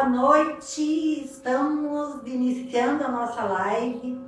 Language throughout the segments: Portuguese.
noite, estamos iniciando a nossa live.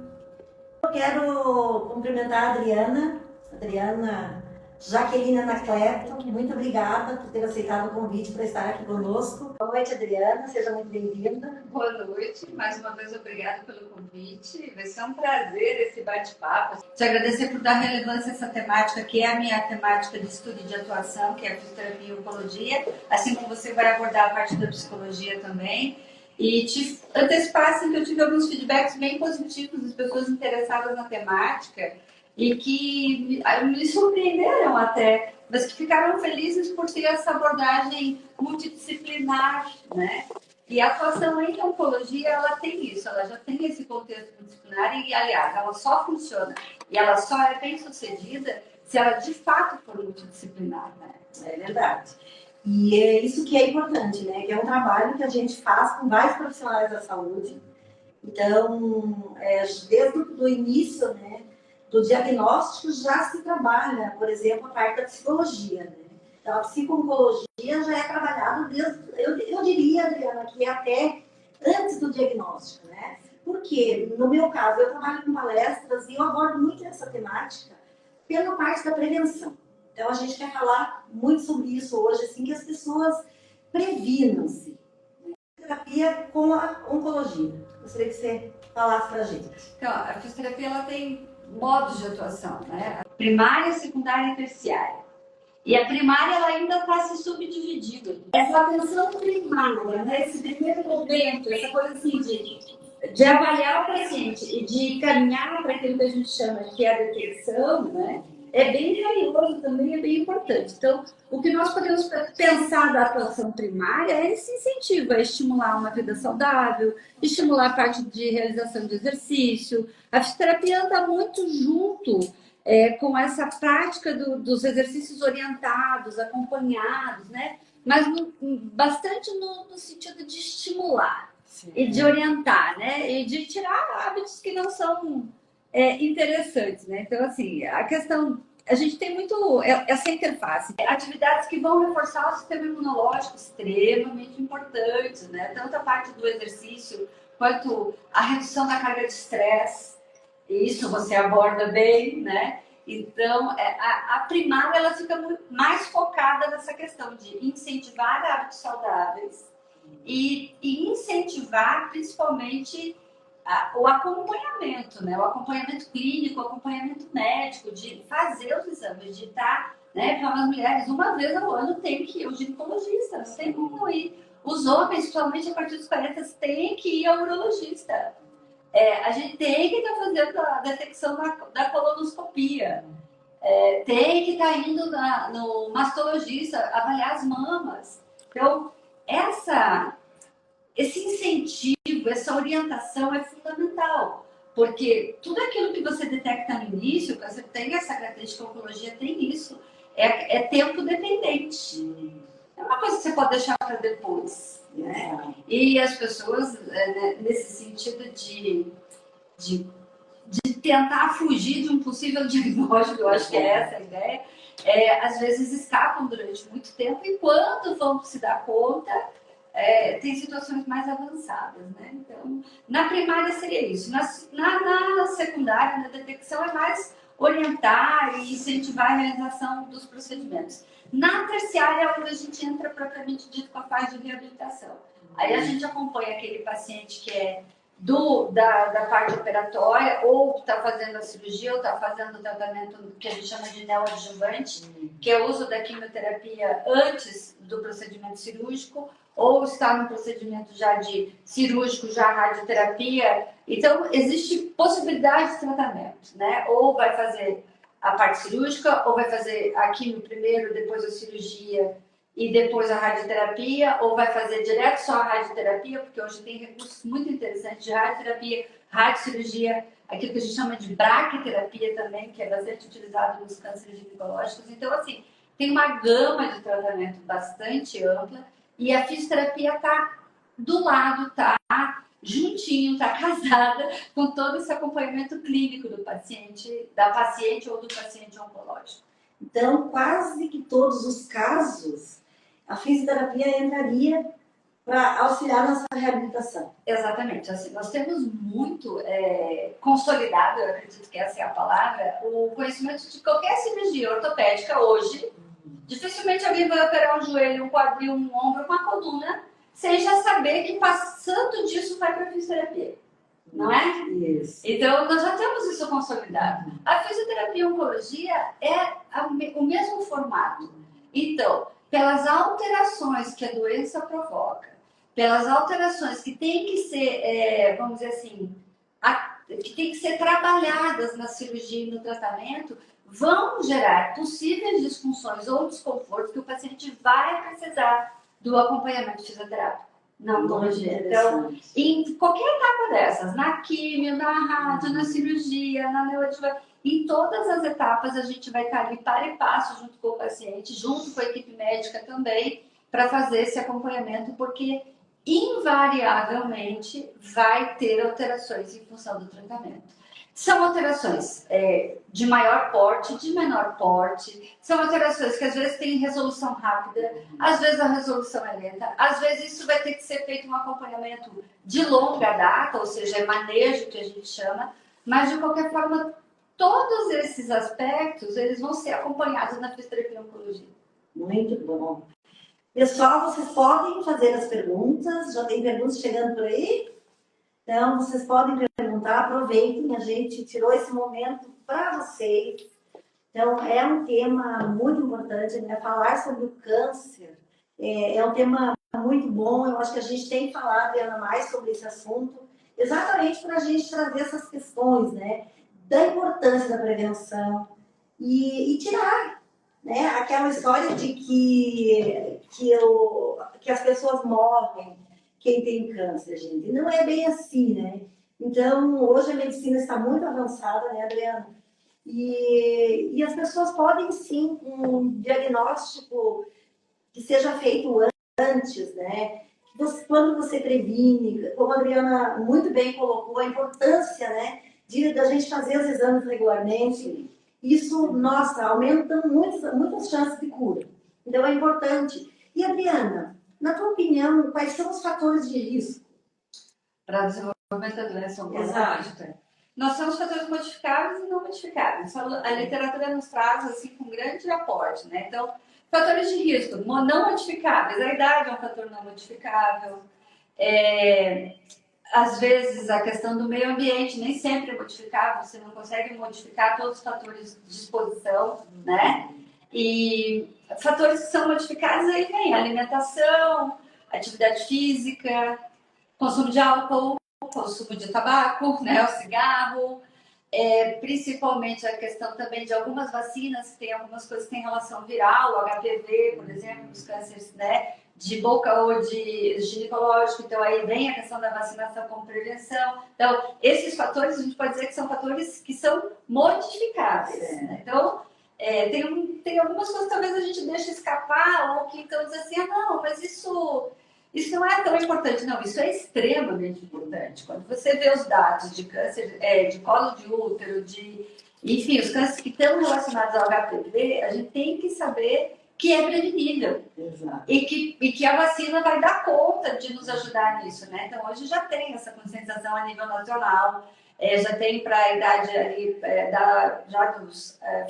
Eu quero cumprimentar a Adriana Jaqueline Anacleto, muito obrigada por ter aceitado o convite para estar aqui conosco. Boa noite, Adriana, seja muito bem-vinda. Boa noite, mais uma vez obrigada pelo convite, vai ser um prazer esse bate-papo. Te agradecer por dar relevância a essa temática, que é a minha temática de estudo e de atuação, que é a fisioterapia e oncologia, assim como você vai abordar a parte da psicologia também. E te antecipar assim, que eu tive alguns feedbacks bem positivos das pessoas interessadas na temática e que me surpreenderam até, mas que ficaram felizes por ter essa abordagem multidisciplinar, né? E a atuação em oncologia, ela tem isso, ela já tem esse contexto multidisciplinar e, aliás, ela só funciona e ela só é bem sucedida se ela de fato for multidisciplinar, né? É verdade. E é isso que é importante, né? Que é um trabalho que a gente faz com vários profissionais da saúde. Então, desde o início, né, do diagnóstico já se trabalha, por exemplo, a parte da psicologia, né? Então, a psico-oncologia já é trabalhada desde, eu diria, Adriana, que até antes do diagnóstico, né? Porque, no meu caso, eu trabalho com palestras e eu abordo muito essa temática pela parte da prevenção. Então, a gente quer falar muito sobre isso hoje, assim, que as pessoas previnam-se. Terapia com a oncologia. Gostaria que você falasse para a gente. Então, a fisioterapia, ela tem modos de atuação, né? Primária, secundária e terciária. E a primária, ela ainda está se subdividindo. Essa atenção primária, né? Esse primeiro momento, essa coisa assim de avaliar o paciente e de caminhar para aquilo que a gente chama que é a detecção, né? É bem valioso também, é bem importante. Então, o que nós podemos pensar da atuação primária é esse incentivo a estimular uma vida saudável, estimular a parte de realização de exercício. A fisioterapia anda muito junto com essa prática dos exercícios orientados, acompanhados, né? Mas bastante no sentido de estimular. Sim. E de orientar, né? E de tirar hábitos que não são interessantes, né? Então, assim, a questão... A gente tem muito essa interface. Atividades que vão reforçar o sistema imunológico extremamente importantes, né? Tanto a parte do exercício, quanto a redução da carga de estresse. Isso você aborda bem, né? Então, a primária, ela fica mais focada nessa questão de incentivar hábitos saudáveis e incentivar, principalmente, o acompanhamento, né? O acompanhamento clínico, o acompanhamento médico, de fazer os exames, de estar, né? Para as mulheres, uma vez ao ano tem que ir ao ginecologista, não tem como ir. Os homens, principalmente a partir dos 40, têm que ir ao urologista. A gente tem que estar fazendo a detecção da colonoscopia. Tem que estar indo no mastologista, avaliar as mamas. Então, esse incentivo, essa orientação é fundamental, porque tudo aquilo que você detecta no início, você tem essa característica, a oncologia tem isso, é tempo dependente. É uma coisa que você pode deixar para depois, né? E as pessoas, nesse sentido de tentar fugir de um possível diagnóstico, eu acho que é essa a ideia, às vezes escapam durante muito tempo e quando vão se dar conta, tem situações mais avançadas, né? Então, na primária seria isso. Na secundária, na detecção, é mais orientar e incentivar a realização dos procedimentos. Na terciária é onde a gente entra propriamente dito com a fase de reabilitação. Aí a gente acompanha aquele paciente que é da parte operatória, ou está fazendo a cirurgia, ou está fazendo o tratamento que a gente chama de neoadjuvante, que é o uso da quimioterapia antes do procedimento cirúrgico, ou está no procedimento já de cirúrgico, já radioterapia. Então, existe possibilidade de tratamento, né? Ou vai fazer a parte cirúrgica, ou vai fazer a quimio primeiro, depois a cirurgia, e depois a radioterapia, ou vai fazer direto só a radioterapia, porque hoje tem recursos muito interessantes de radioterapia, radiocirurgia, aquilo que a gente chama de braquiterapia também, que é bastante utilizado nos cânceres ginecológicos. Então, assim, tem uma gama de tratamento bastante ampla, e a fisioterapia está do lado, está juntinho, está casada com todo esse acompanhamento clínico do paciente, da paciente ou do paciente oncológico. Então, quase que todos os casos, a fisioterapia entraria para auxiliar nessa reabilitação. Exatamente. Assim, nós temos muito consolidado, eu acredito que essa é a palavra, o conhecimento de qualquer cirurgia ortopédica hoje. Dificilmente alguém vai operar um joelho, um quadril, um ombro, uma coluna, sem já saber que passando disso vai para a fisioterapia. Não é? Isso. Então, nós já temos isso consolidado. A fisioterapia e a oncologia é o mesmo formato. Então, pelas alterações que a doença provoca, pelas alterações que têm que ser, vamos dizer assim, que têm que ser trabalhadas na cirurgia e no tratamento, vão gerar possíveis disfunções ou desconfortos que o paciente vai precisar do acompanhamento fisioterápico na oncologia. Então, em qualquer etapa dessas, na quimio, na rádio, na cirurgia, na neoadjuvância, em todas as etapas a gente vai estar ali para e passo junto com o paciente, junto com a equipe médica também, para fazer esse acompanhamento, porque invariavelmente vai ter alterações em função do tratamento. São alterações de maior porte, de menor porte, são alterações que às vezes têm resolução rápida, às vezes a resolução é lenta, às vezes isso vai ter que ser feito um acompanhamento de longa data, ou seja, é manejo que a gente chama, mas de qualquer forma, todos esses aspectos, eles vão ser acompanhados na fisioterapia e oncologia. Muito bom. Pessoal, vocês podem fazer as perguntas, já tem perguntas chegando por aí? Então, vocês podem perguntar, aproveitem, a gente tirou esse momento para vocês. Então, é um tema muito importante, né? Falar sobre o câncer é um tema muito bom. Eu acho que a gente tem que falar, Adriana, mais sobre esse assunto, exatamente para a gente trazer essas questões, né? Da importância da prevenção e tirar, né? Aquela história de que as pessoas morrem quem tem câncer, gente. Não é bem assim, né? Então, hoje a medicina está muito avançada, né, Adriana? E as pessoas podem, sim, um diagnóstico que seja feito antes, né? Quando você previne, como a Adriana muito bem colocou, a importância, né, da gente fazer os exames regularmente, isso, nossa, aumenta muitas chances de cura. Então, é importante. E, Adriana, na tua opinião, quais são os fatores de risco para desenvolvimento da doença oncológica? Nós temos fatores modificáveis e não modificáveis. A literatura nos traz assim com grande aporte, né? Então, fatores de risco não modificáveis. A idade é um fator não modificável. Às vezes, a questão do meio ambiente nem sempre é modificável. Você não consegue modificar todos os fatores de exposição, né? E fatores que são modificados aí vem alimentação, atividade física, consumo de álcool, consumo de tabaco, né, o cigarro, principalmente a questão também de algumas vacinas, tem algumas coisas que têm relação viral, o HPV, por exemplo, os cânceres, né, de boca ou de ginecológico, então aí vem a questão da vacinação como prevenção. Então, esses fatores a gente pode dizer que são fatores que são modificáveis, né? Então, tem algumas coisas que talvez a gente deixe escapar, ou que então diz assim, não, mas isso não é tão importante. Não, isso é extremamente importante. Quando você vê os dados de câncer, de colo de útero, enfim, os cânceres que estão relacionados ao HPV, a gente tem que saber que é prevenível. Exato. E que a vacina vai dar conta de nos ajudar nisso, né? Então, hoje já tem essa conscientização a nível nacional, já tem para a idade ali, já do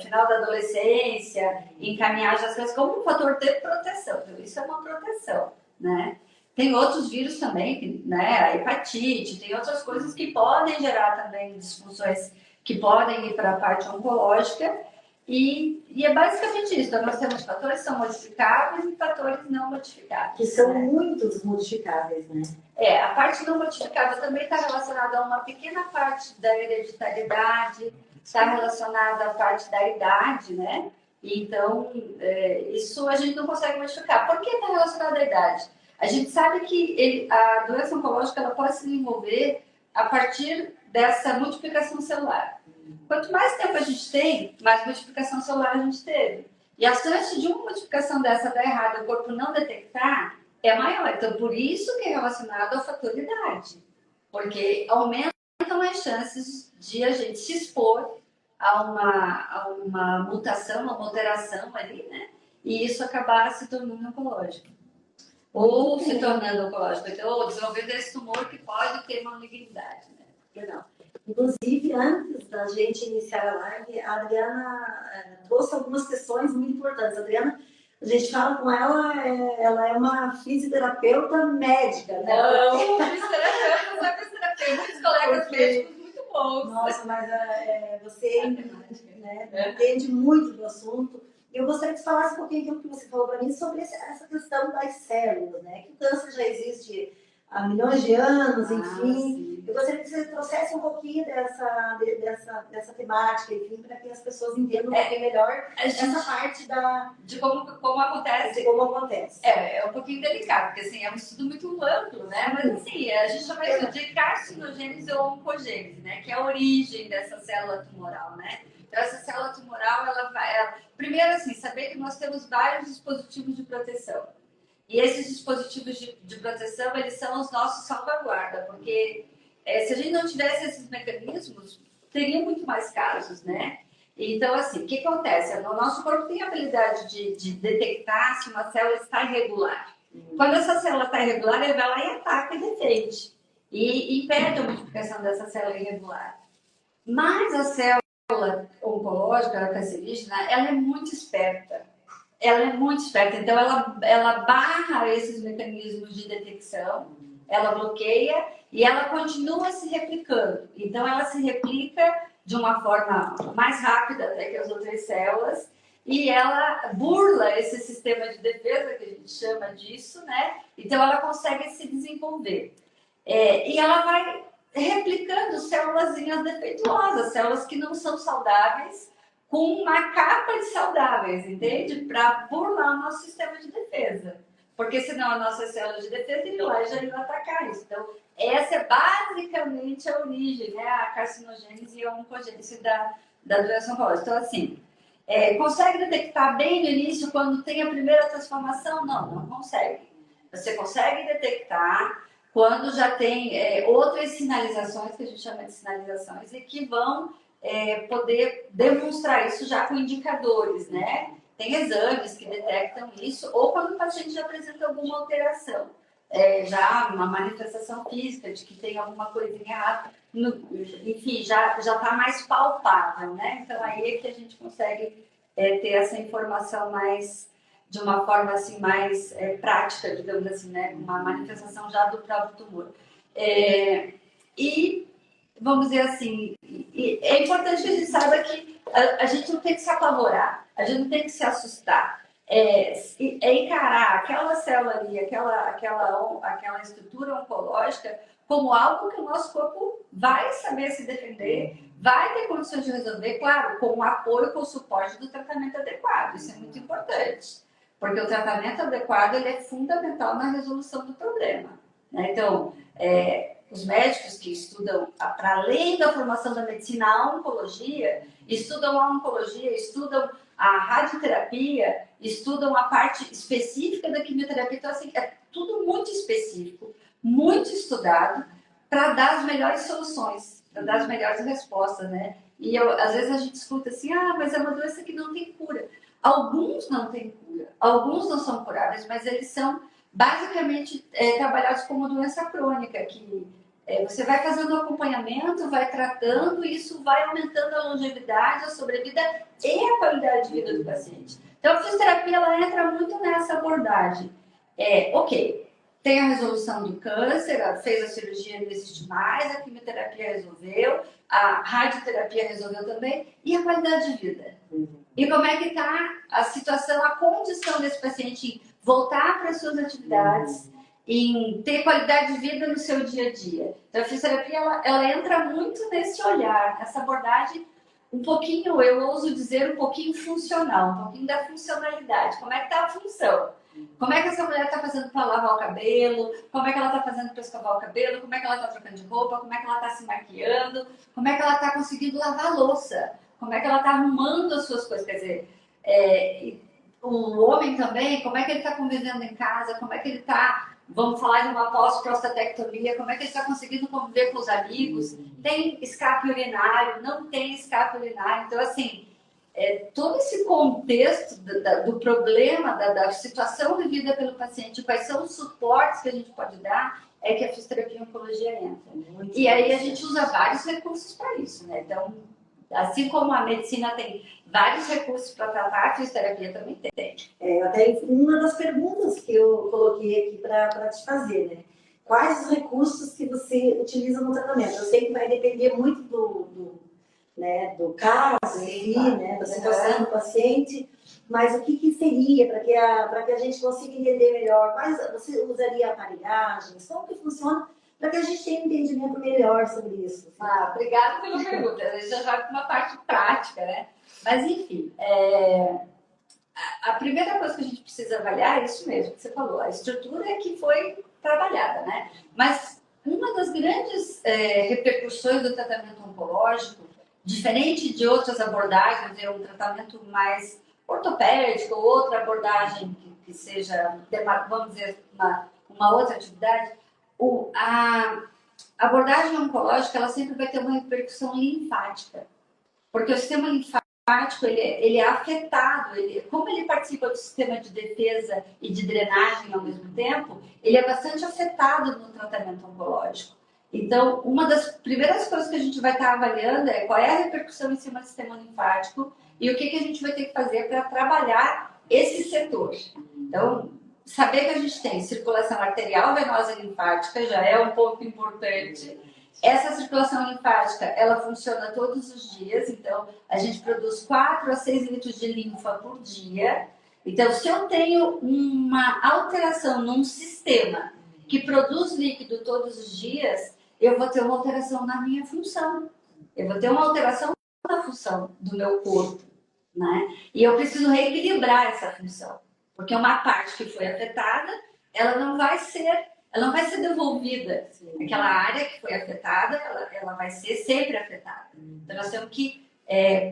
final da adolescência, encaminhar já as coisas como um fator de proteção. Então, isso é uma proteção, né? Tem outros vírus também, né? A hepatite, tem outras coisas que podem gerar também disfunções que podem ir para a parte oncológica. E é basicamente isso. Então, nós temos fatores que são modificáveis e fatores não modificáveis. Que são muitos modificáveis, né? A parte não modificável também está relacionada a uma pequena parte da hereditariedade, está relacionada à parte da idade, né? Então, isso a gente não consegue modificar. Por que está relacionado à idade? A gente sabe que a doença oncológica ela pode se desenvolver a partir dessa multiplicação celular. Quanto mais tempo a gente tem, mais multiplicação celular a gente teve. E a chance de uma multiplicação dessa dar errada, o corpo não detectar, é maior. Então, por isso que é relacionado ao fator idade. Porque aumentam as chances de a gente se expor a uma mutação, a uma alteração ali, né? E isso acabar se tornando oncológico. ou se tornando oncológico, então, ou desenvolvendo esse tumor que pode ter malignidade, né? Legal. Inclusive, antes da gente iniciar a live, a Adriana trouxe algumas questões muito importantes. A Adriana, a gente fala com ela, ela é uma fisioterapeuta médica, né? Não, fisioterapeuta, não é fisioterapeuta, muitos colegas médicos muito bons. Nossa, mas você entende muito do assunto. Eu gostaria que você falasse um pouquinho aquilo que você falou para mim sobre essa questão das células, né? Que o câncer já existe há milhões de anos, enfim. Sim. Eu gostaria que você trouxesse um pouquinho dessa temática, enfim, para que as pessoas entendam um pouquinho melhor essa parte de como acontece. De como acontece. É um pouquinho delicado, porque assim, é um estudo muito amplo, né? Mas assim, a gente chama isso de carcinogênese ou oncogênese, né? Que é a origem dessa célula tumoral, né? Então, essa célula tumoral, primeiro assim, saber que nós temos vários dispositivos de proteção. E esses dispositivos de proteção, eles são os nossos salvaguarda, porque se a gente não tivesse esses mecanismos, teria muito mais casos, né? Então, assim, o que acontece? O nosso corpo tem a habilidade de detectar se uma célula está irregular. Quando essa célula está irregular, ele vai lá e ataca e defende. E impede a multiplicação dessa célula irregular. Mas a célula oncológica, a cancerígena, ela é muito esperta. Ela é muito esperta, então ela barra esses mecanismos de detecção, ela bloqueia e ela continua se replicando. Então ela se replica de uma forma mais rápida até que as outras células e ela burla esse sistema de defesa, que a gente chama disso, né? Então ela consegue se desenvolver. E ela vai replicando célulazinhas defeituosas, células que não são saudáveis, com uma capa de saudáveis, entende? Para burlar o nosso sistema de defesa. Porque senão a nossa célula de defesa iria lá e já ia atacar isso. Então, essa é basicamente a origem, né? A carcinogênese e a oncogênese da doença oncológica. Então, assim, consegue detectar bem no início quando tem a primeira transformação? Não consegue. Você consegue detectar quando já tem outras sinalizações, que a gente chama de sinalizações, e que vão poder demonstrar isso já com indicadores, né? Tem exames que detectam isso, ou quando o paciente já apresenta alguma alteração, já uma manifestação física de que tem alguma coisinha errada, enfim, já está mais palpável, né? Então aí é que a gente consegue ter essa informação mais, de uma forma assim, mais prática, digamos assim, né? Uma manifestação já do próprio tumor. E vamos dizer assim, é importante que a gente saiba que a gente não tem que se apavorar, a gente não tem que se assustar. Encarar aquela célula ali, aquela estrutura oncológica como algo que o nosso corpo vai saber se defender, vai ter condições de resolver, claro, com o apoio, com o suporte do tratamento adequado. Isso é muito importante, porque o tratamento adequado ele é fundamental na resolução do problema, né? Então, os médicos que estudam, para além da formação da medicina, a oncologia, estudam a oncologia, estudam a radioterapia, estudam a parte específica da quimioterapia. Então, assim, é tudo muito específico, muito estudado, para dar as melhores soluções, para dar as melhores respostas, né? E às vezes a gente escuta assim, mas é uma doença que não tem cura. Alguns não têm cura, alguns não são curáveis, mas eles são basicamente trabalhados como doença crônica, que você vai fazendo o acompanhamento, vai tratando, e isso vai aumentando a longevidade, a sobrevida e a qualidade de vida do paciente. Então, a fisioterapia ela entra muito nessa abordagem. Ok, tem a resolução do câncer, fez a cirurgia, não existe mais, a quimioterapia resolveu, a radioterapia resolveu também, e a qualidade de vida. E como é que está a situação, a condição desse paciente em voltar para as suas atividades, em ter qualidade de vida no seu dia a dia. Então, a fisioterapia, ela entra muito nesse olhar, nessa abordagem um pouquinho, eu ouso dizer, um pouquinho funcional, um pouquinho da funcionalidade. Como é que está a função? Como é que essa mulher está fazendo para lavar o cabelo? Como é que ela está fazendo para escovar o cabelo? Como é que ela está trocando de roupa? Como é que ela está se maquiando? Como é que ela está conseguindo lavar a louça? Como é que ela está arrumando as suas coisas? Quer dizer, o homem também, como é que ele está convivendo em casa? Como é que ele está... Vamos falar de uma pós-prostatectomia, como é que ele está conseguindo conviver com os amigos? Tem escape urinário? Não tem escape urinário? Então, assim, todo esse contexto do problema, da situação vivida pelo paciente, quais são os suportes que a gente pode dar, é que a fisioterapia e oncologia entra. E aí a gente usa vários recursos para isso, né? Então, assim como a medicina tem vários recursos para tratar, a fisioterapia também tem. Até uma das perguntas que eu coloquei aqui para te fazer, né? Quais os recursos que você utiliza no tratamento? Eu sei que vai depender muito do caso, né, da situação do paciente, mas o que seria para que a gente consiga entender melhor? Você usaria aparelhagens? Como que funciona para que a gente tenha um entendimento melhor sobre isso? Obrigada pela pergunta. A gente já vai para uma parte prática, né? Mas, enfim, a primeira coisa que a gente precisa avaliar é isso mesmo que você falou, a estrutura que foi trabalhada, né? Mas uma das grandes repercussões do tratamento oncológico, diferente de outras abordagens, um tratamento mais ortopédico, ou outra abordagem que seja, vamos dizer, uma outra atividade, a abordagem oncológica ela sempre vai ter uma repercussão linfática, porque o sistema linfático ele é afetado, como ele participa do sistema de defesa e de drenagem ao mesmo tempo, ele é bastante afetado no tratamento oncológico. Então, uma das primeiras coisas que a gente vai estar avaliando é qual é a repercussão em cima do sistema linfático e o que a gente vai ter que fazer para trabalhar esse setor. Então, saber que a gente tem circulação arterial, venosa e linfática já é um ponto importante. Essa circulação linfática, ela funciona todos os dias, então a gente produz 4 a 6 litros de linfa por dia. Então, se eu tenho uma alteração num sistema que produz líquido todos os dias, eu vou ter uma alteração na minha função. Eu vou ter uma alteração na função do meu corpo, né? E eu preciso reequilibrar essa função, porque uma parte que foi afetada, ela não vai ser devolvida. Sim. Aquela área que foi afetada, ela vai ser sempre afetada. Então, nós temos que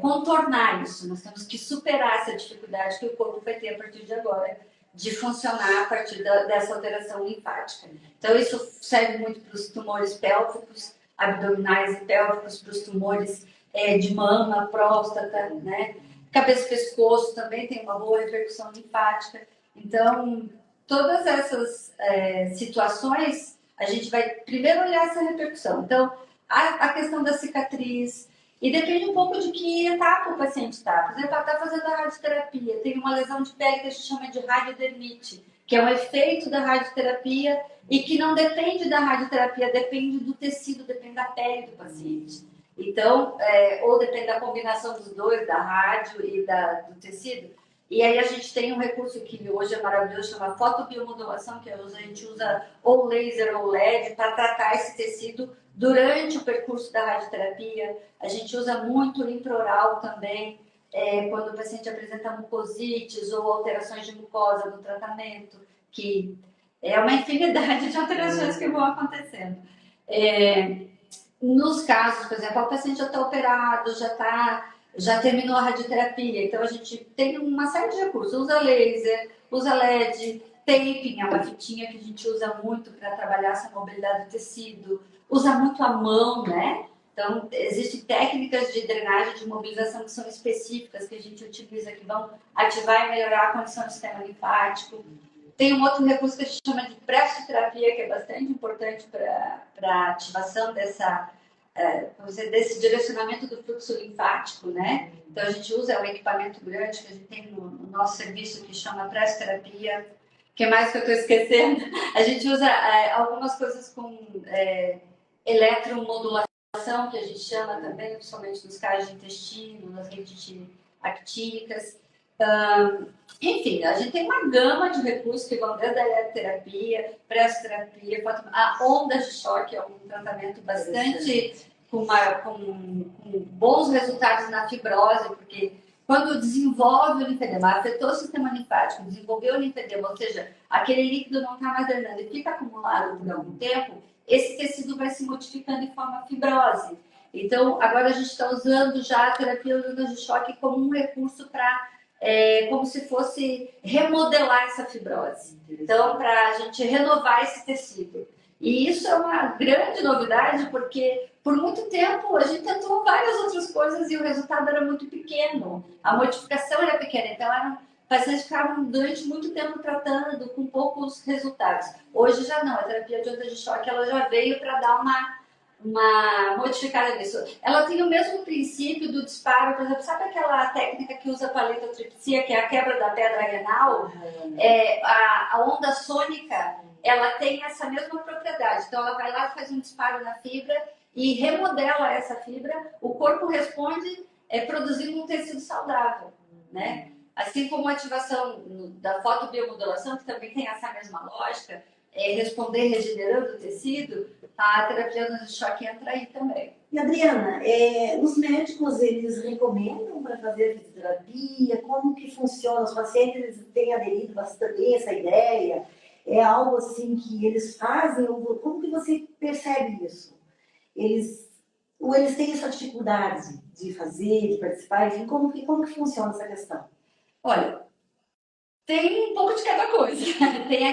contornar isso, nós temos que superar essa dificuldade que o corpo vai ter a partir de agora, de funcionar a partir dessa alteração linfática. Então, isso serve muito para os tumores pélvicos, abdominais e pélvicos, para os tumores de mama, próstata, né? Cabeça e pescoço também tem uma boa repercussão linfática. Então, todas essas situações, a gente vai primeiro olhar essa repercussão. Então, a questão da cicatriz, e depende um pouco de que etapa o paciente está. Por exemplo, está fazendo a radioterapia, tem uma lesão de pele que a gente chama de radiodermite, que é um efeito da radioterapia e que não depende da radioterapia, depende do tecido, depende da pele do paciente. Então, ou depende da combinação dos dois, da rádio e do tecido. E aí a gente tem um recurso que hoje é maravilhoso, chama fotobiomodulação, que a gente usa ou laser ou LED para tratar esse tecido durante o percurso da radioterapia. A gente usa muito o intraoral também, quando o paciente apresenta mucosites ou alterações de mucosa no tratamento, que é uma infinidade de alterações que vão acontecendo. Nos casos, por exemplo, o paciente já está operado, já terminou a radioterapia, então a gente tem uma série de recursos, usa laser, usa LED, taping, é uma fitinha que a gente usa muito para trabalhar essa mobilidade do tecido, usa muito a mão, né? Então, existem técnicas de drenagem, de mobilização que são específicas, que a gente utiliza, que vão ativar e melhorar a condição do sistema linfático. Tem um outro recurso que a gente chama de pressoterapia, que é bastante importante para a ativação desse direcionamento do fluxo linfático, né? Então, a gente usa um equipamento grande que a gente tem no nosso serviço que chama pressoterapia. O que mais que eu estou esquecendo? A gente usa algumas coisas com eletromodulação, que a gente chama também, principalmente nos casos de intestino, nas redes actínicas. Enfim, a gente tem uma gama de recursos que vão desde a eletroterapia, pressoterapia, a ondas de choque, é um tratamento bastante com bons resultados na fibrose, porque quando desenvolve o linfedema, afetou o sistema linfático, desenvolveu o linfedema, ou seja, aquele líquido não está mais drenando e fica acumulado por algum tempo, esse tecido vai se modificando em forma fibrose. Então, agora a gente está usando já a terapia de ondas de choque como um recurso para como se fosse remodelar essa fibrose. Então, para a gente renovar esse tecido. E isso é uma grande novidade, porque por muito tempo a gente tentou várias outras coisas e o resultado era muito pequeno, a modificação era pequena, então pacientes ficavam durante muito tempo tratando com poucos resultados. Hoje já não, a terapia de onda de choque ela já veio para dar uma modificada nisso. Ela tem o mesmo princípio do disparo, por exemplo, sabe aquela técnica que usa para a litotripsia, que é a quebra da pedra renal? A onda sônica, ela tem essa mesma propriedade. Então, ela vai lá, faz um disparo na fibra e remodela essa fibra, o corpo responde produzindo um tecido saudável, né? Assim como a ativação da fotobiomodulação, que também tem essa mesma lógica, responder regenerando o tecido, a terapia de choque entra aí também. E Adriana, os médicos, eles recomendam para fazer fisioterapia? Como que funciona? Os pacientes eles têm aderido bastante a essa ideia? É algo assim que eles fazem? Como que você percebe isso? Ou eles têm essa dificuldade de fazer, de participar? Enfim, como que funciona essa questão? Olha, tem um pouco de cada coisa. Tem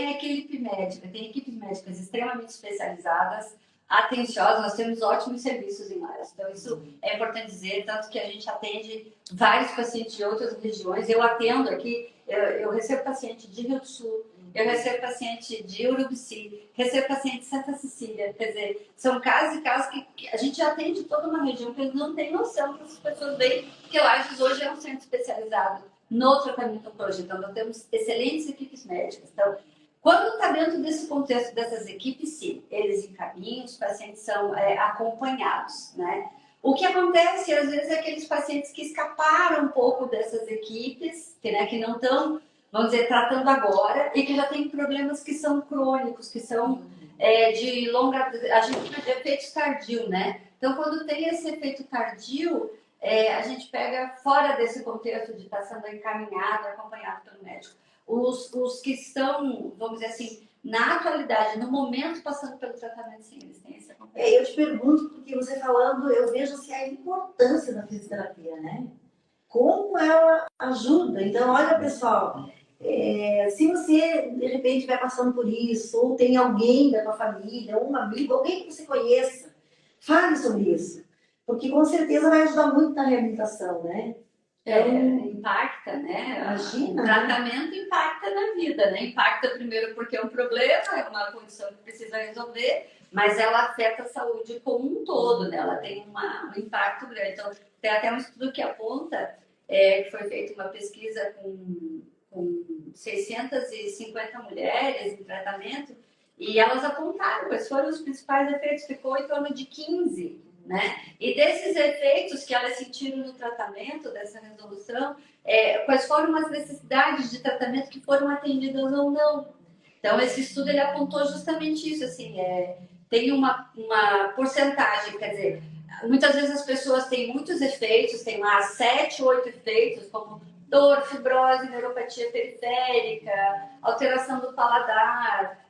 a equipe médica, tem equipes médicas extremamente especializadas, atenciosas, nós temos ótimos serviços em Lages. Então, isso é importante dizer, tanto que a gente atende vários pacientes de outras regiões. Eu atendo aqui, eu recebo paciente de Rio do Sul, eu recebo paciente de Urubici, recebo paciente de Santa Cecília. Quer dizer, são casos e casos que a gente atende toda uma região que eles não têm noção que as pessoas veem, porque Lages hoje é um centro especializado no tratamento oncológico. Então, nós temos excelentes equipes médicas. Então, quando está dentro desse contexto dessas equipes, sim, eles encaminham, os pacientes são acompanhados, né? O que acontece, às vezes, é aqueles pacientes que escaparam um pouco dessas equipes, que não estão, vamos dizer, tratando agora, e que já têm problemas que são crônicos, que são de longa... A gente chama de efeito tardio, né? Então, quando tem esse efeito tardio, a gente pega fora desse contexto de estar sendo encaminhado, acompanhado pelo médico. Os que estão, vamos dizer assim, na atualidade, no momento, passando pelo tratamento, sim, eles têm esse acompanhamento. Eu te pergunto, porque você falando, eu vejo assim, a importância da fisioterapia, né? Como ela ajuda. Então, olha, pessoal, se você, de repente, vai passando por isso, ou tem alguém da tua família, ou um amigo, alguém que você conheça, fale sobre isso. Porque, com certeza, vai ajudar muito na reabilitação, né? Impacta, né? Imagina. O tratamento impacta na vida, né? Impacta primeiro porque é um problema, é uma condição que precisa resolver, mas ela afeta a saúde como um todo, né? Ela tem um impacto grande. Então, tem até um estudo que aponta que foi feita uma pesquisa com 650 mulheres em tratamento e elas apontaram quais foram os principais efeitos, ficou em torno de 15, né? E desses efeitos que elas sentiram no tratamento, dessa resolução, quais foram as necessidades de tratamento que foram atendidas ou não. Então, esse estudo ele apontou justamente isso, assim, tem uma porcentagem, quer dizer, muitas vezes as pessoas têm muitos efeitos, tem lá 7, 8 efeitos, como dor, fibrose, neuropatia periférica, alteração do paladar,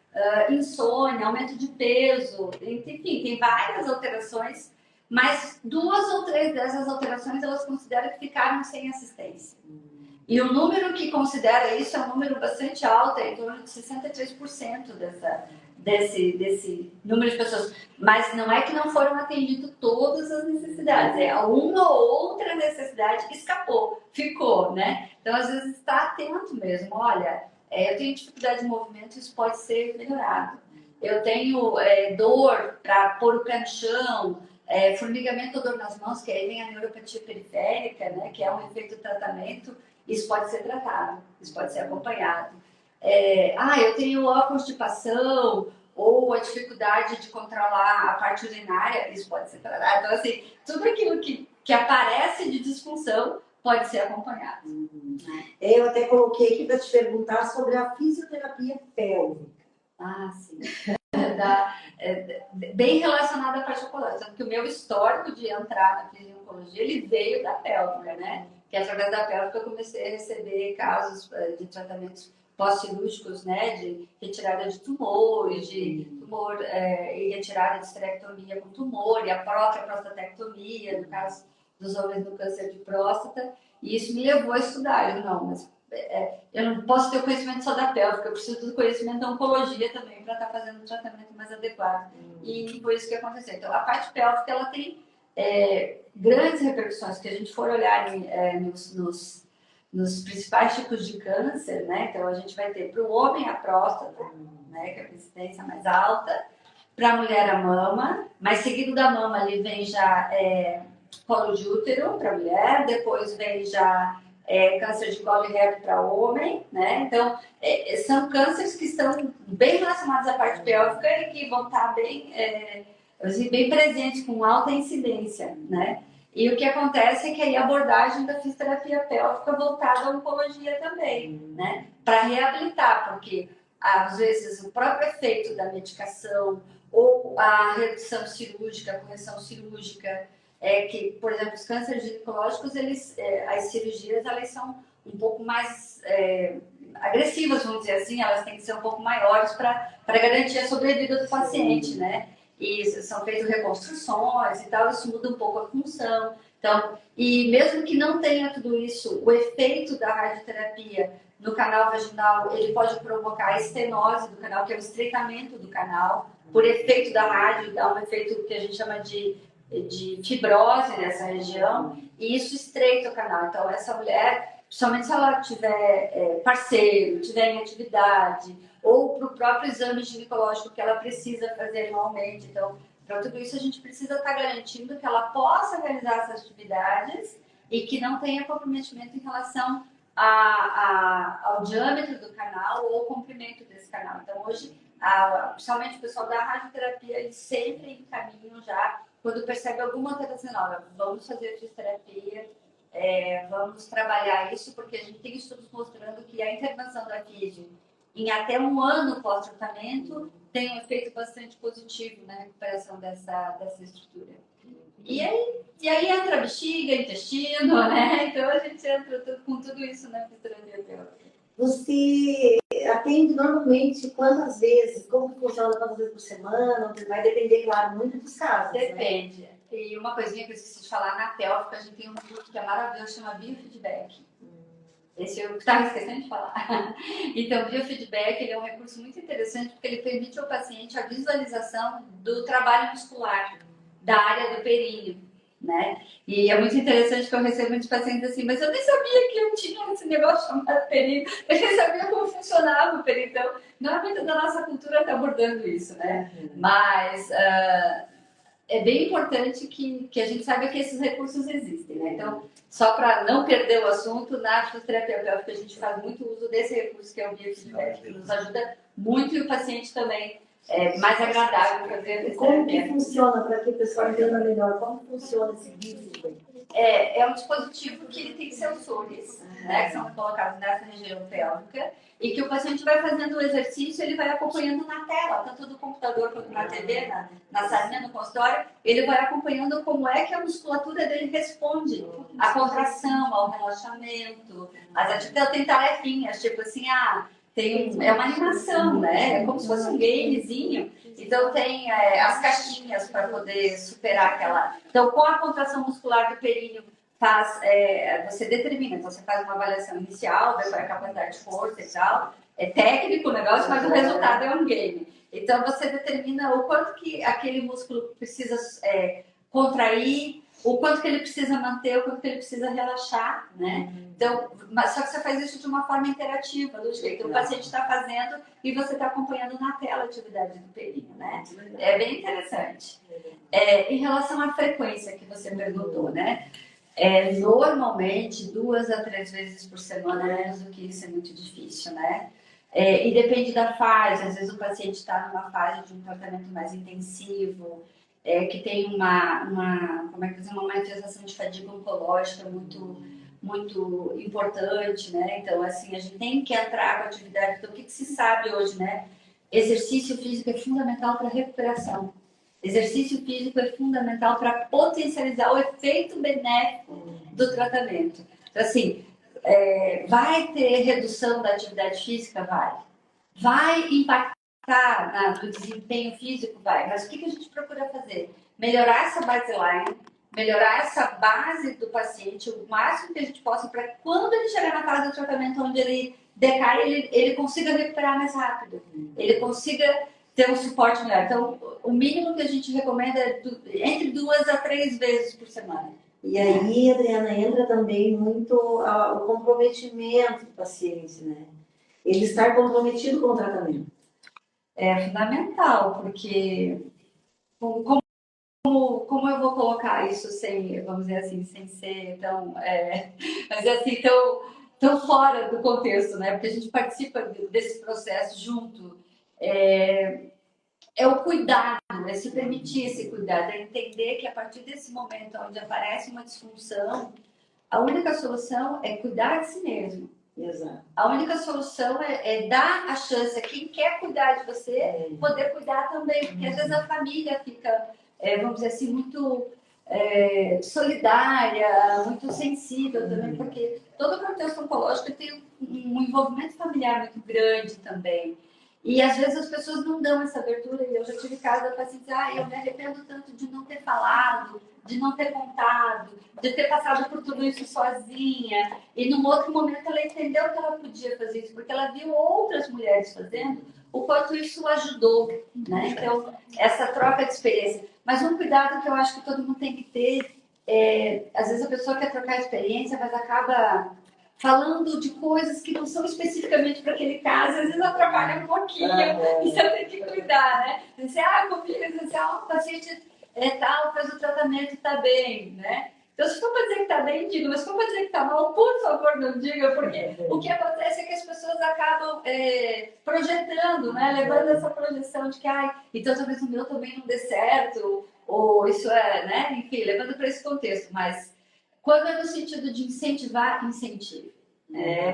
insônia, aumento de peso, enfim, tem várias alterações, mas 2 ou 3 dessas alterações elas consideram que ficaram sem assistência. E o número que considera isso é um número bastante alto, é em torno de 63% desse número de pessoas. Mas não é que não foram atendidas todas as necessidades, uma ou outra necessidade que escapou, ficou, né? Então, às vezes, está atento mesmo. Olha, eu tenho dificuldade de movimento, isso pode ser melhorado. Eu tenho dor para pôr o pé no chão, formigamento ou dor nas mãos, que aí vem a neuropatia periférica, né? Que é um efeito do tratamento. Isso pode ser tratado, isso pode ser acompanhado. Eu tenho ó constipação ou a dificuldade de controlar a parte urinária, isso pode ser tratado. Então, assim, tudo aquilo que aparece de disfunção pode ser acompanhado. Eu até coloquei aqui para te perguntar sobre a fisioterapia pélvica. Ah, sim. Bem relacionada à parte oncológica, tanto que o meu histórico de entrar na fisiologia, ele veio da pélvica, né? Que através da pélvica eu comecei a receber casos de tratamentos pós-cirúrgicos, né? De retirada de tumores, e retirada de esterectomia com tumor, e a própria prostatectomia, no caso dos homens no câncer de próstata, e isso me levou a estudar. Mas eu não posso ter o conhecimento só da pélvica, eu preciso do conhecimento da oncologia também para estar fazendo um tratamento mais adequado. E foi isso que aconteceu. Então, a parte pélvica, ela tem grandes repercussões. Se a gente for olhar nos principais tipos de câncer, né? Então, a gente vai ter para o homem a próstata, né? Que é a incidência mais alta, para a mulher a mama, mas seguido da mama ali vem já colo de útero para a mulher, depois vem já câncer de colo e reto para homem, né? Então, são cânceres que estão bem relacionados à parte pélvica e que vão estar bem presentes, com alta incidência, né? E o que acontece é que aí a abordagem da fisioterapia pélvica voltada à oncologia também, né? Para reabilitar, porque às vezes o próprio efeito da medicação ou a redução cirúrgica, a correção cirúrgica, que, por exemplo, os cânceres ginecológicos, as cirurgias, elas são um pouco mais agressivas, vamos dizer assim, elas têm que ser um pouco maiores para garantir a sobrevida do paciente, né? E são feitas reconstruções e tal, isso muda um pouco a função. Então, e mesmo que não tenha tudo isso, o efeito da radioterapia no canal vaginal, ele pode provocar a estenose do canal, que é o estreitamento do canal, por efeito da rádio, dá um efeito que a gente chama de fibrose nessa região, e isso estreita o canal. Então, essa mulher, principalmente se ela tiver parceiro, tiver em atividade, ou para o próprio exame ginecológico que ela precisa fazer anualmente. Então, para tudo isso, a gente precisa estar garantindo que ela possa realizar essas atividades e que não tenha comprometimento em relação ao diâmetro do canal ou ao comprimento desse canal. Então, hoje, principalmente o pessoal da radioterapia, eles sempre encaminham já, quando percebe alguma alteração, vamos fazer fisioterapia, vamos trabalhar isso, porque a gente tem estudos mostrando que a intervenção da fisio em até um ano pós-tratamento tem um efeito bastante positivo na recuperação dessa estrutura. E aí entra a bexiga, intestino, né? Então a gente entra com tudo isso na fisioterapia pélvica. Você atende normalmente quantas vezes? Como funciona quantas vezes por semana? Vai depender, claro, muito dos casos. Depende. Né? E uma coisinha que eu esqueci de falar, na pélvica a gente tem um recurso que é maravilhoso, chama biofeedback. Esse eu estava esquecendo de falar. Então, o biofeedback ele é um recurso muito interessante porque ele permite ao paciente a visualização do trabalho muscular da área do períneo, né? E é muito interessante que eu recebo muitos pacientes assim, mas eu nem sabia que eu tinha esse negócio chamado períneo, eu nem sabia como funcionava o períneo. Então, não é muito da nossa cultura estar abordando isso, né? Mas é bem importante que a gente saiba que esses recursos existem, né? Então, só para não perder o assunto, na fisioterapia pélvica a gente faz muito uso desse recurso que é o biofeedback, que nos ajuda muito e o paciente também mais agradável fazer. Como que funciona, para que o pessoal entenda melhor, como funciona esse biofeedback? É um dispositivo que ele tem sensores, né, que são colocados nessa região pélvica, e que o paciente vai fazendo o exercício, ele vai acompanhando na tela, tanto do computador quanto na TV, na salinha, no consultório, ele vai acompanhando como é que a musculatura dele responde à contração, ao relaxamento, às atividades. Tem tarefinhas, tipo assim, é uma animação, né? É como se fosse um gamezinho. Então tem as caixinhas para poder superar aquela. Então, com a contração muscular do períneo, você determina. Então, você faz uma avaliação inicial, vê qual é a capacidade de força e tal. É técnico o negócio, mas o resultado é um game. Então, você determina o quanto que aquele músculo precisa contrair, o quanto que ele precisa manter, o quanto que ele precisa relaxar, né? Então, só que você faz isso de uma forma interativa, do jeito que o paciente está fazendo e você está acompanhando na tela a atividade do períneo, né? É bem interessante. Em relação à frequência que você perguntou, né? Normalmente 2 a 3 vezes por semana, menos do que isso é muito difícil, né? E depende da fase, às vezes o paciente está numa fase de um tratamento mais intensivo, que tem uma manifestação de fadiga oncológica muito importante, né? Então, assim, a gente tem que entrar com a atividade. Então, o que se sabe hoje, né? Exercício físico é fundamental para a recuperação. Exercício físico é fundamental para potencializar o efeito benéfico do tratamento. Então, assim, vai ter redução da atividade física? Vai impactar no desempenho físico? Vai. Mas o que a gente procura fazer? Melhorar essa baseline, melhorar essa base do paciente o máximo que a gente possa para quando ele chegar na fase do tratamento onde ele decai, ele consiga recuperar mais rápido, ele consiga ter um suporte melhor. Então, o mínimo que a gente recomenda é entre 2 a 3 vezes por semana. E aí, Adriana, entra também muito o comprometimento do paciente, né? Ele estar comprometido com o tratamento. É fundamental, porque como eu vou colocar isso sem, vamos dizer assim, sem ser tão, mas assim, tão fora do contexto, né? Porque a gente participa desse processo junto. É o cuidado, é se permitir esse cuidado, é entender que a partir desse momento onde aparece uma disfunção, a única solução é cuidar de si mesmo. Exato. A única solução é dar a chance a quem quer cuidar de você poder cuidar também, porque às vezes a família fica, vamos dizer assim, muito solidária, muito sensível também, porque todo o contexto oncológico tem um envolvimento familiar muito grande também. E às vezes as pessoas não dão essa abertura, e eu já tive casos de pacientes, eu me arrependo tanto de não ter falado, de não ter contado, de ter passado por tudo isso sozinha. E num outro momento ela entendeu que ela podia fazer isso, porque ela viu outras mulheres fazendo, o quanto isso ajudou, né? Então, essa troca de experiência. Mas um cuidado que eu acho que todo mundo tem que ter, às vezes a pessoa quer trocar experiência, mas acaba falando de coisas que não são especificamente para aquele caso, às vezes atrapalha um pouquinho, e você tem que cuidar, né? Você, comigo, o paciente tal, faz o tratamento e está bem, né? Então, se for para dizer que está bem, diga, mas se for para dizer que está mal, por favor, não diga, porque o que acontece é que as pessoas acabam projetando, né? Levando essa projeção de que, então talvez o meu também não dê certo, ou isso né? Enfim, levando para esse contexto, mas quando é no sentido de incentivar, incentive.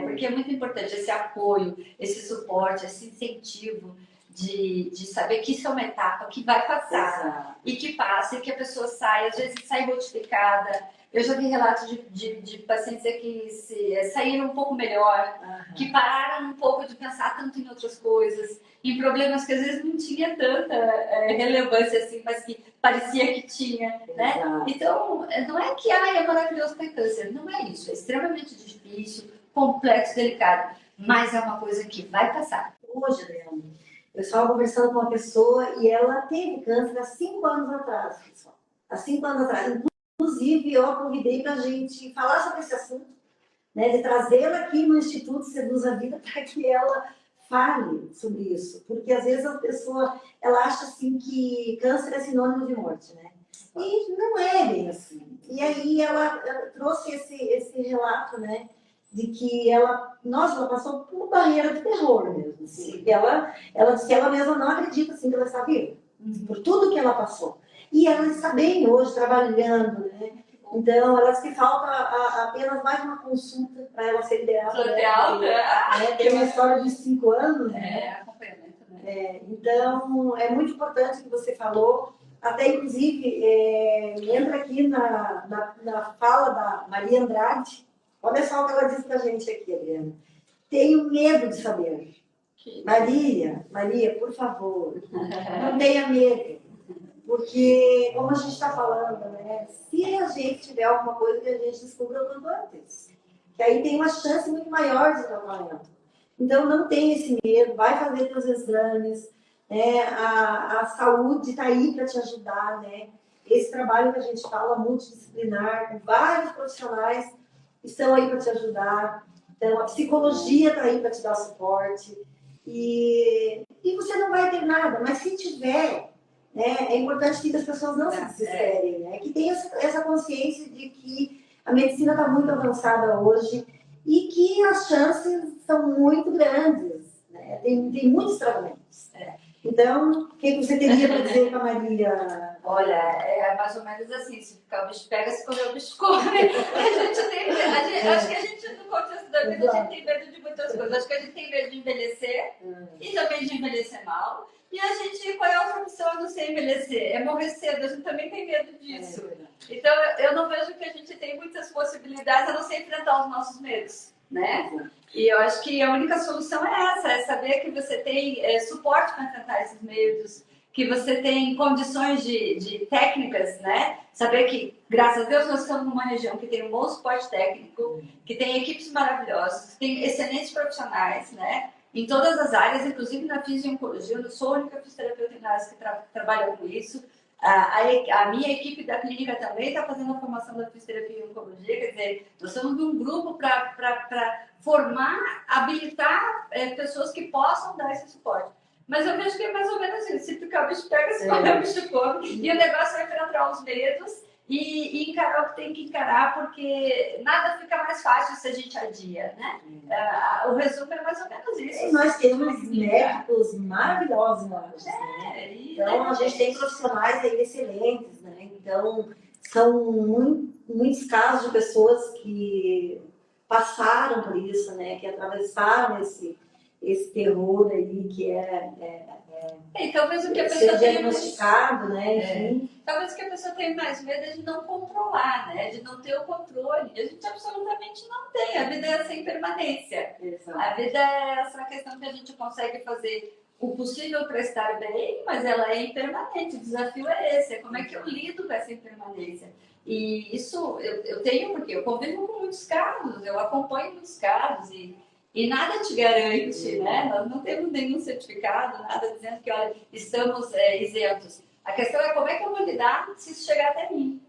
Porque é muito importante esse apoio, esse suporte, esse incentivo de saber que isso é uma etapa que vai passar. E que passa, e que a pessoa sai, às vezes sai modificada. Eu já vi relatos de pacientes que saíram um pouco melhor, que pararam um pouco de pensar tanto em outras coisas, em problemas que às vezes não tinha tanta relevância assim, mas que parecia que tinha, né? Então, não é que é maravilhoso ter câncer, não é isso, é extremamente difícil, complexo, delicado, mas é uma coisa que vai passar. Hoje, Adriana, eu estava conversando com uma pessoa e ela teve câncer há 5 anos atrás, pessoal. Há 5 anos atrás. Inclusive, eu a convidei para a gente falar sobre esse assunto, né, de trazê-la aqui no Instituto Seduz a Vida para que ela fale sobre isso. Porque às vezes a pessoa ela acha assim que câncer é sinônimo de morte, né? E não é bem assim. E aí ela trouxe esse relato, né? De que ela passou por uma barreira de terror mesmo. Assim. Ela disse que ela mesma não acredita assim, que ela está viva, por tudo que ela passou. E ela está bem hoje, trabalhando, né? Então, ela disse que falta apenas mais uma consulta para ela ser liberada. Tem uma história de 5 anos. Acompanhamento, né? Então, é muito importante o que você falou. Até, inclusive, entra aqui na fala da Maria Andrade. Olha só o que ela disse para a gente aqui, Adriana. Tenho medo de saber. Maria, por favor, não tenha medo. Porque, como a gente está falando, né? Se a gente tiver alguma coisa que a gente descubra o quanto antes, que aí tem uma chance muito maior de tratamento. Então, não tenha esse medo, vai fazer seus exames, né? A saúde está aí para te ajudar, né? Esse trabalho que a gente fala, multidisciplinar, com vários profissionais estão aí para te ajudar. Então, a psicologia está aí para te dar suporte. E você não vai ter nada, mas se tiver, né, é importante que as pessoas não se desesperem, né? Que tenham essa consciência de que a medicina está muito avançada hoje e que as chances são muito grandes, né? Tem muitos tratamentos. Então, o que você teria para dizer para a Maria? Olha, é mais ou menos assim, se ficar o bicho pega, se comer o bicho come. Acho que a gente, no contexto da vida, a gente tem medo de muitas coisas. Acho que a gente tem medo de envelhecer e também de envelhecer mal. E a gente, qual é a outra opção a não ser envelhecer? É morrer cedo, a gente também tem medo disso. Então, eu não vejo que a gente tem muitas possibilidades a não ser enfrentar os nossos medos, né? E eu acho que a única solução é essa, é saber que você tem suporte para enfrentar esses medos, que você tem condições de técnicas, né? Saber que, graças a Deus, nós estamos numa região que tem um bom suporte técnico, que tem equipes maravilhosas, que tem excelentes profissionais, né? Em todas as áreas, inclusive na fisiologia. Eu não sou a única fisioterapeuta em Lages que trabalha com isso. A minha equipe da clínica também está fazendo a formação da fisioterapia e oncologia, quer dizer, nós estamos num grupo para formar, habilitar pessoas que possam dar esse suporte. Mas eu vejo que é mais ou menos isso, se ficar o bicho pega, se ficar o bicho come, e o negócio é enfrentar os medos e encarar o que tem que encarar, porque nada fica mais fácil se a gente adia, né? O resumo é mais ou menos isso. E nós temos médicos maravilhosos lá, né? Então, a gente tem profissionais aí excelentes, né? Então, são muitos casos de pessoas que passaram por isso, né? Que atravessaram esse terror aí, que talvez o que a pessoa ser diagnosticado, né? Enfim. Talvez o que a pessoa tenha mais medo é de não controlar, né? De não ter o controle. A gente absolutamente não tem. A vida é essa impermanência. Exato. A vida é essa questão que a gente consegue fazer o possível para estar bem, mas ela é impermanente. O desafio é esse, é como é que eu lido com essa impermanência. E isso eu tenho, porque eu convivo com muitos casos, eu acompanho muitos casos e nada te garante, né? Nós não temos nenhum certificado, nada dizendo que, olha, estamos isentos. A questão é como é que eu vou lidar se isso chegar até mim.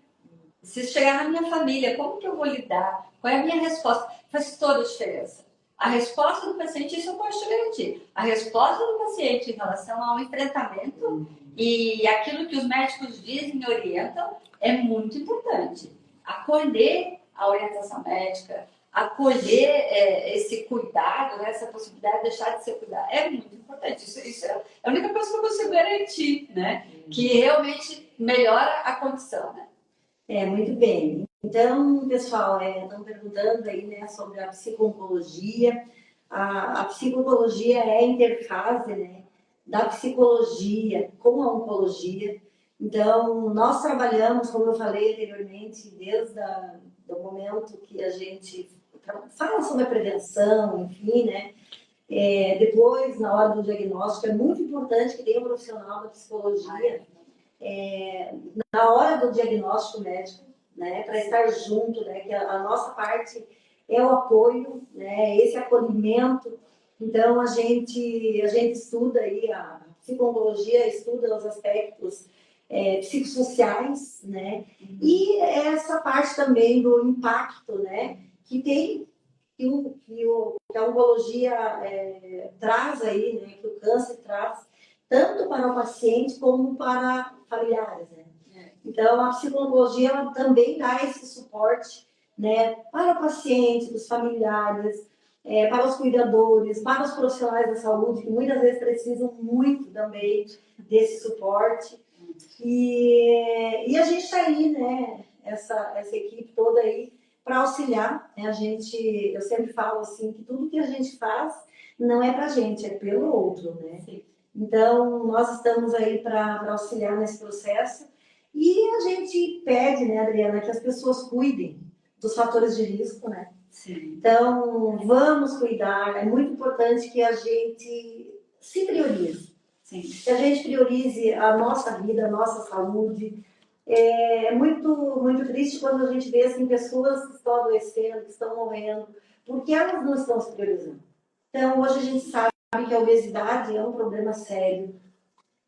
Se isso chegar na minha família, como que eu vou lidar? Qual é a minha resposta? Faz toda a diferença. A resposta do paciente, isso eu posso te garantir. A resposta do paciente em relação ao enfrentamento e aquilo que os médicos dizem e orientam é muito importante. Acolher a orientação médica, acolher esse cuidado, né, essa possibilidade de deixar de ser cuidado, é muito importante. Isso é a única coisa que eu consigo garantir, né? Que realmente melhora a condição, né? Muito bem. Então, pessoal, estão perguntando aí, né, sobre a psico-oncologia. A psico-oncologia é a interface, né, da psicologia com a oncologia. Então, nós trabalhamos, como eu falei anteriormente, desde o momento que a gente fala sobre a prevenção, enfim, né? Depois, na hora do diagnóstico, é muito importante que tenha um profissional da psicologia na hora do diagnóstico médico, né? Para estar junto, né? Que a nossa parte é o apoio, né? Esse acolhimento. Então, a gente estuda aí, a psicologia estuda os aspectos psicossociais, né? E essa parte também do impacto, né? Que tem que a oncologia traz aí, né? Que o câncer traz tanto para o paciente como para familiares, né? Então, a psicologia ela também dá esse suporte, né? Para o paciente, os familiares, para os cuidadores, para os profissionais da saúde, que muitas vezes precisam muito também desse suporte. E a gente está aí, né? Essa equipe toda aí para auxiliar, né? Eu sempre falo assim, que tudo que a gente faz não é para a gente, é pelo outro, né? Sim. Então, nós estamos aí para auxiliar nesse processo e a gente pede, né, Adriana, que as pessoas cuidem dos fatores de risco, né? Sim. Então, vamos cuidar, é muito importante que a gente se priorize. Sim. Que a gente priorize a nossa vida, a nossa saúde. É muito, muito triste quando a gente vê assim, pessoas que estão adoecendo, que estão morrendo, porque elas não estão se priorizando. Então, hoje a gente sabe que a obesidade é um problema sério,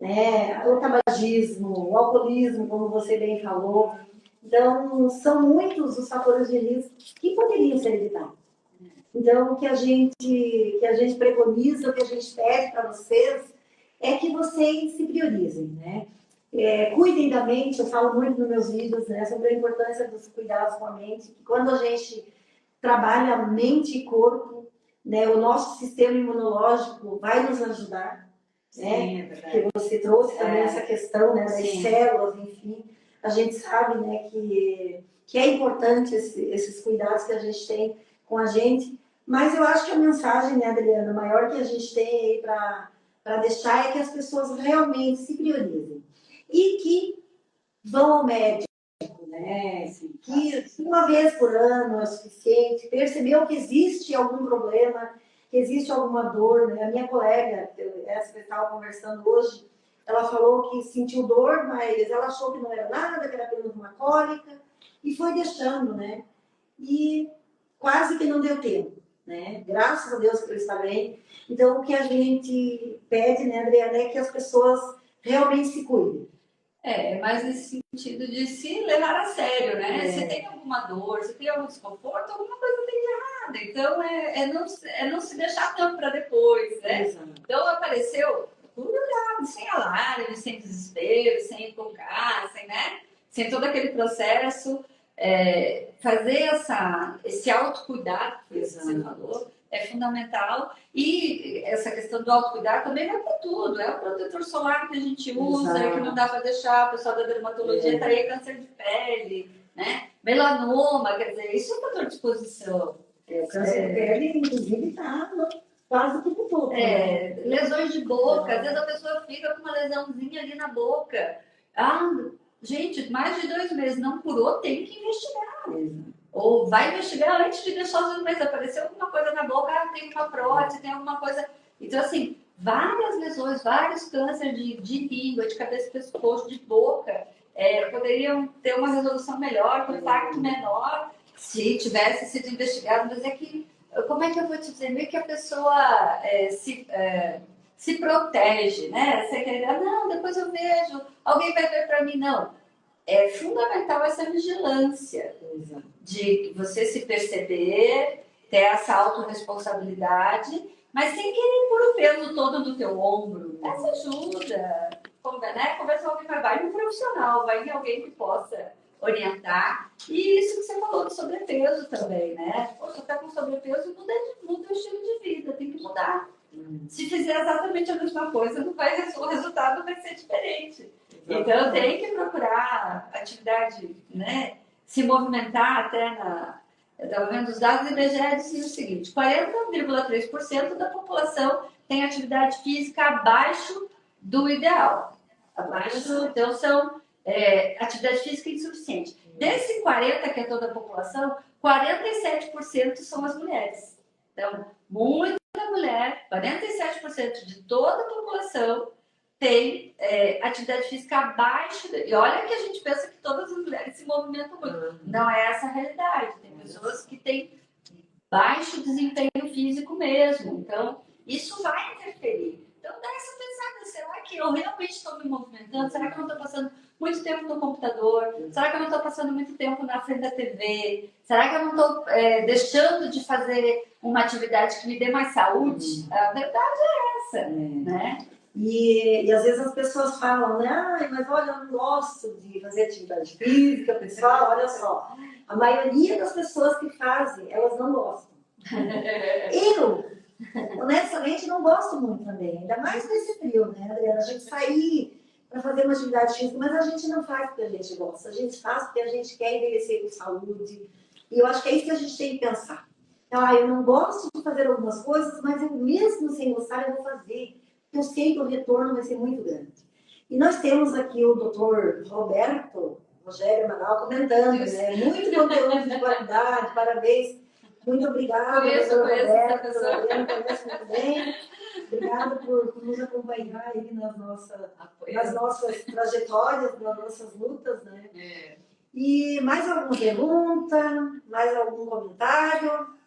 né? O tabagismo, o alcoolismo, como você bem falou. Então, são muitos os fatores de risco que poderiam ser evitados. Então, o que a gente preconiza, o que a gente pede para vocês, é que vocês se priorizem, né? Cuidem da mente, eu falo muito nos meus vídeos, né, sobre a importância dos cuidados com a mente, que quando a gente trabalha mente e corpo, né, o nosso sistema imunológico vai nos ajudar, Sim, né? Porque você trouxe também essa questão, né, das células, enfim, a gente sabe, né, que é importante esses cuidados que a gente tem com a gente, mas eu acho que a mensagem, né, Adriana, maior que a gente tem aí para deixar é que as pessoas realmente se priorizem e que vão ao médico, né? Que uma vez por ano é suficiente, percebeu que existe algum problema, que existe alguma dor, né? A minha colega, essa que eu estava conversando hoje, ela falou que sentiu dor, mas ela achou que não era nada, que era apenas uma cólica, e foi deixando, né? E quase que não deu tempo, né? Graças a Deus que ele está bem. Então, o que a gente pede, né, Adriana, é que as pessoas realmente se cuidem. Mas nesse sentido de se levar a sério, né? Se tem alguma dor, se tem algum desconforto, alguma coisa tem de errado. Então, é não se deixar tanto para depois, né? Exato. Então, apareceu tudo olhado, sem alarme, sem desespero, sem empolgar, sem todo aquele processo. Fazer esse autocuidado que você falou é fundamental. E essa questão do autocuidado também vai para tudo. É o protetor solar que a gente usa, Exato. que não dá para deixar. O pessoal da dermatologia está aí, câncer de pele, né? Melanoma, quer dizer, isso é fator de exposição. O câncer de pele, inclusive, está quase tudo pouco. Né? Lesões de boca, às vezes a pessoa fica com uma lesãozinha ali na boca. Gente, mais de 2 meses não curou, tem que investigar. Ou vai investigar antes de deixar os 2 meses. Apareceu alguma coisa na boca, tem uma prótese, tem alguma coisa. Então, assim, várias lesões, vários cânceres de língua, de cabeça, pescoço, de boca, poderiam ter uma resolução melhor, com impacto menor, se tivesse sido investigado. Mas como é que eu vou te dizer? Meio que a pessoa se protege, né? Você quer, não, depois eu vejo, alguém vai ver para mim, não. É fundamental essa vigilância. Exato. De você se perceber, ter essa autorresponsabilidade, mas sem querer pôr o peso todo no teu ombro. Essa ajuda, né? Conversa com alguém, mas vai no profissional, vai em alguém que possa orientar. E isso que você falou do sobrepeso também, né? Poxa, tá com sobrepeso, muda o estilo de vida, tem que mudar. Se fizer exatamente a mesma coisa, o resultado vai ser diferente. Então, tem que procurar atividade, né? Se movimentar até eu estava vendo os dados do IBGE dizem o seguinte: 40,3% da população tem atividade física abaixo do ideal. Então, são atividade física insuficiente. Desse 40%, que é toda a população, 47% são as mulheres. Então, muita mulher, 47% de toda a população tem atividade física abaixo. E olha que a gente pensa que todas as mulheres se movimentam muito. Não é essa a realidade. Tem pessoas que têm baixo desempenho físico mesmo. Então, isso vai interferir. Então, dá essa pensada. Será que eu realmente estou me movimentando? Será que eu não estou passando muito tempo no computador? Será que eu não estou passando muito tempo na frente da TV? Será que eu não estou deixando de fazer uma atividade que me dê mais saúde? A verdade é essa, né? E às vezes as pessoas falam, né? Mas olha, eu não gosto de fazer atividade física, pessoal, olha só. A maioria das pessoas que fazem, elas não gostam. Eu, honestamente, não gosto muito também. Ainda mais nesse frio, né, Adriana? A gente sair para fazer uma atividade física, mas a gente não faz porque a gente gosta. A gente faz porque a gente quer envelhecer com saúde. E eu acho que é isso que a gente tem que pensar. Então, eu não gosto de fazer algumas coisas, mas eu mesmo sem gostar, eu vou fazer. Eu sei que o retorno vai ser muito grande. E nós temos aqui o doutor Rogério Amaral, comentando, né? Muito conteúdo de qualidade, parabéns. Muito obrigada, doutor Roberto. Conhece muito bem. Obrigada por nos acompanhar aí nas nossas trajetórias, nas nossas lutas, né? E mais alguma pergunta? Mais algum comentário?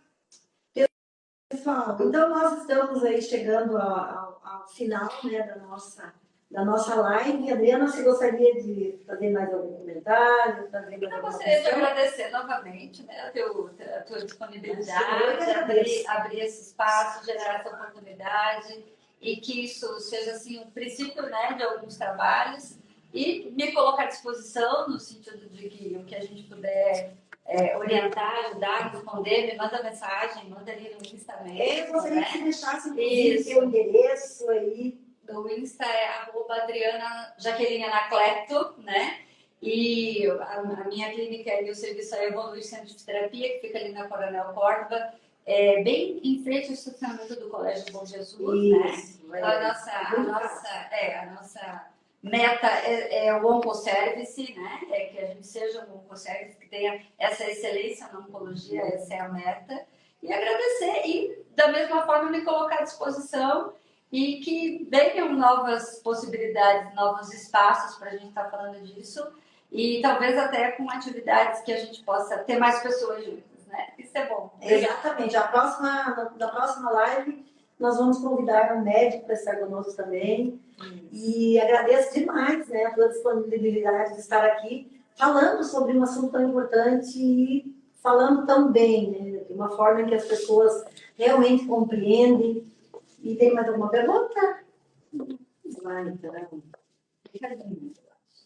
Pessoal, então nós estamos aí chegando ao final, né, da nossa live. Adriana, você gostaria de fazer mais algum comentário? Eu gostaria de agradecer novamente, né, a tua disponibilidade, abrir esse espaço, gerar essa oportunidade e que isso seja assim um princípio, né, de alguns trabalhos e me colocar à disposição no sentido de que o que a gente puder orientar, ajudar, responder, me manda mensagem, manda ali no Insta mesmo. Eu gostaria que você deixasse o seu endereço aí. O Insta é @Adriana Jaqueline Anacleto, né? E a minha clínica e o serviço é Evolui Centro de Terapia, que fica ali na Coronel Córdoba, bem em frente ao estacionamento do Colégio Bom Jesus, isso, né? A nossa meta é o Oncoservice, né? É que a gente seja um Oncoservice que tenha essa excelência na oncologia, essa é a meta. E agradecer e, da mesma forma, me colocar à disposição e que venham novas possibilidades, novos espaços para a gente estar falando disso e talvez até com atividades que a gente possa ter mais pessoas juntas, né? Isso é bom. Exatamente. Na próxima live, nós vamos convidar um médico para estar conosco também. E agradeço demais, né, a tua disponibilidade de estar aqui falando sobre um assunto tão importante e falando tão bem, né, de uma forma em que as pessoas realmente compreendem. E tem mais alguma pergunta? Vai, então.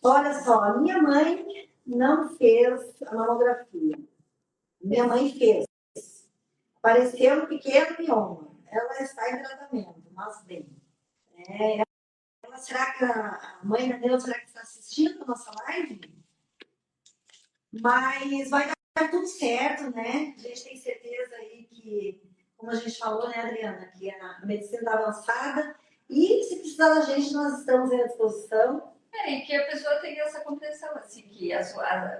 Olha só, a minha mãe não fez a mamografia. Minha mãe fez. Apareceu um pequeno mioma. Ela está em tratamento, mas bem. Será que a mãe da Deus, será que está assistindo a nossa live? Mas vai dar tudo certo, né? A gente tem certeza aí que, como a gente falou, né, Adriana, que a medicina está avançada e se precisar da gente, nós estamos à disposição. E que a pessoa tenha essa compreensão, assim, que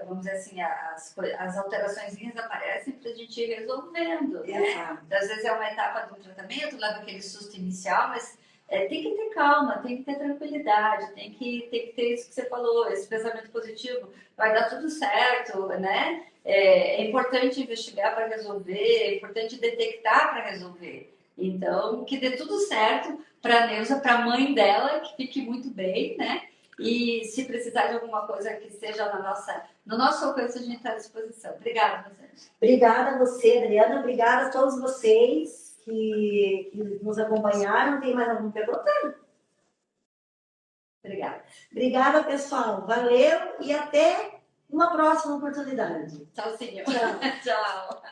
vamos dizer assim, as alterações aparecem para a gente ir resolvendo, né? Às vezes é uma etapa do tratamento, leva aquele susto inicial, mas tem que ter calma, tem que ter tranquilidade, tem que ter isso que você falou, esse pensamento positivo, vai dar tudo certo, né? É importante investigar para resolver, é importante detectar para resolver. Então, que dê tudo certo para a Neuza, para a mãe dela, que fique muito bem, né? E se precisar de alguma coisa que esteja no nosso alcance, a gente está à disposição. Obrigada, você. Obrigada a você, Adriana. Obrigada a todos vocês que nos acompanharam. Tem mais alguma pergunta? Obrigada. Obrigada, pessoal. Valeu e até uma próxima oportunidade. Tchau, senhor. Tchau. Tchau.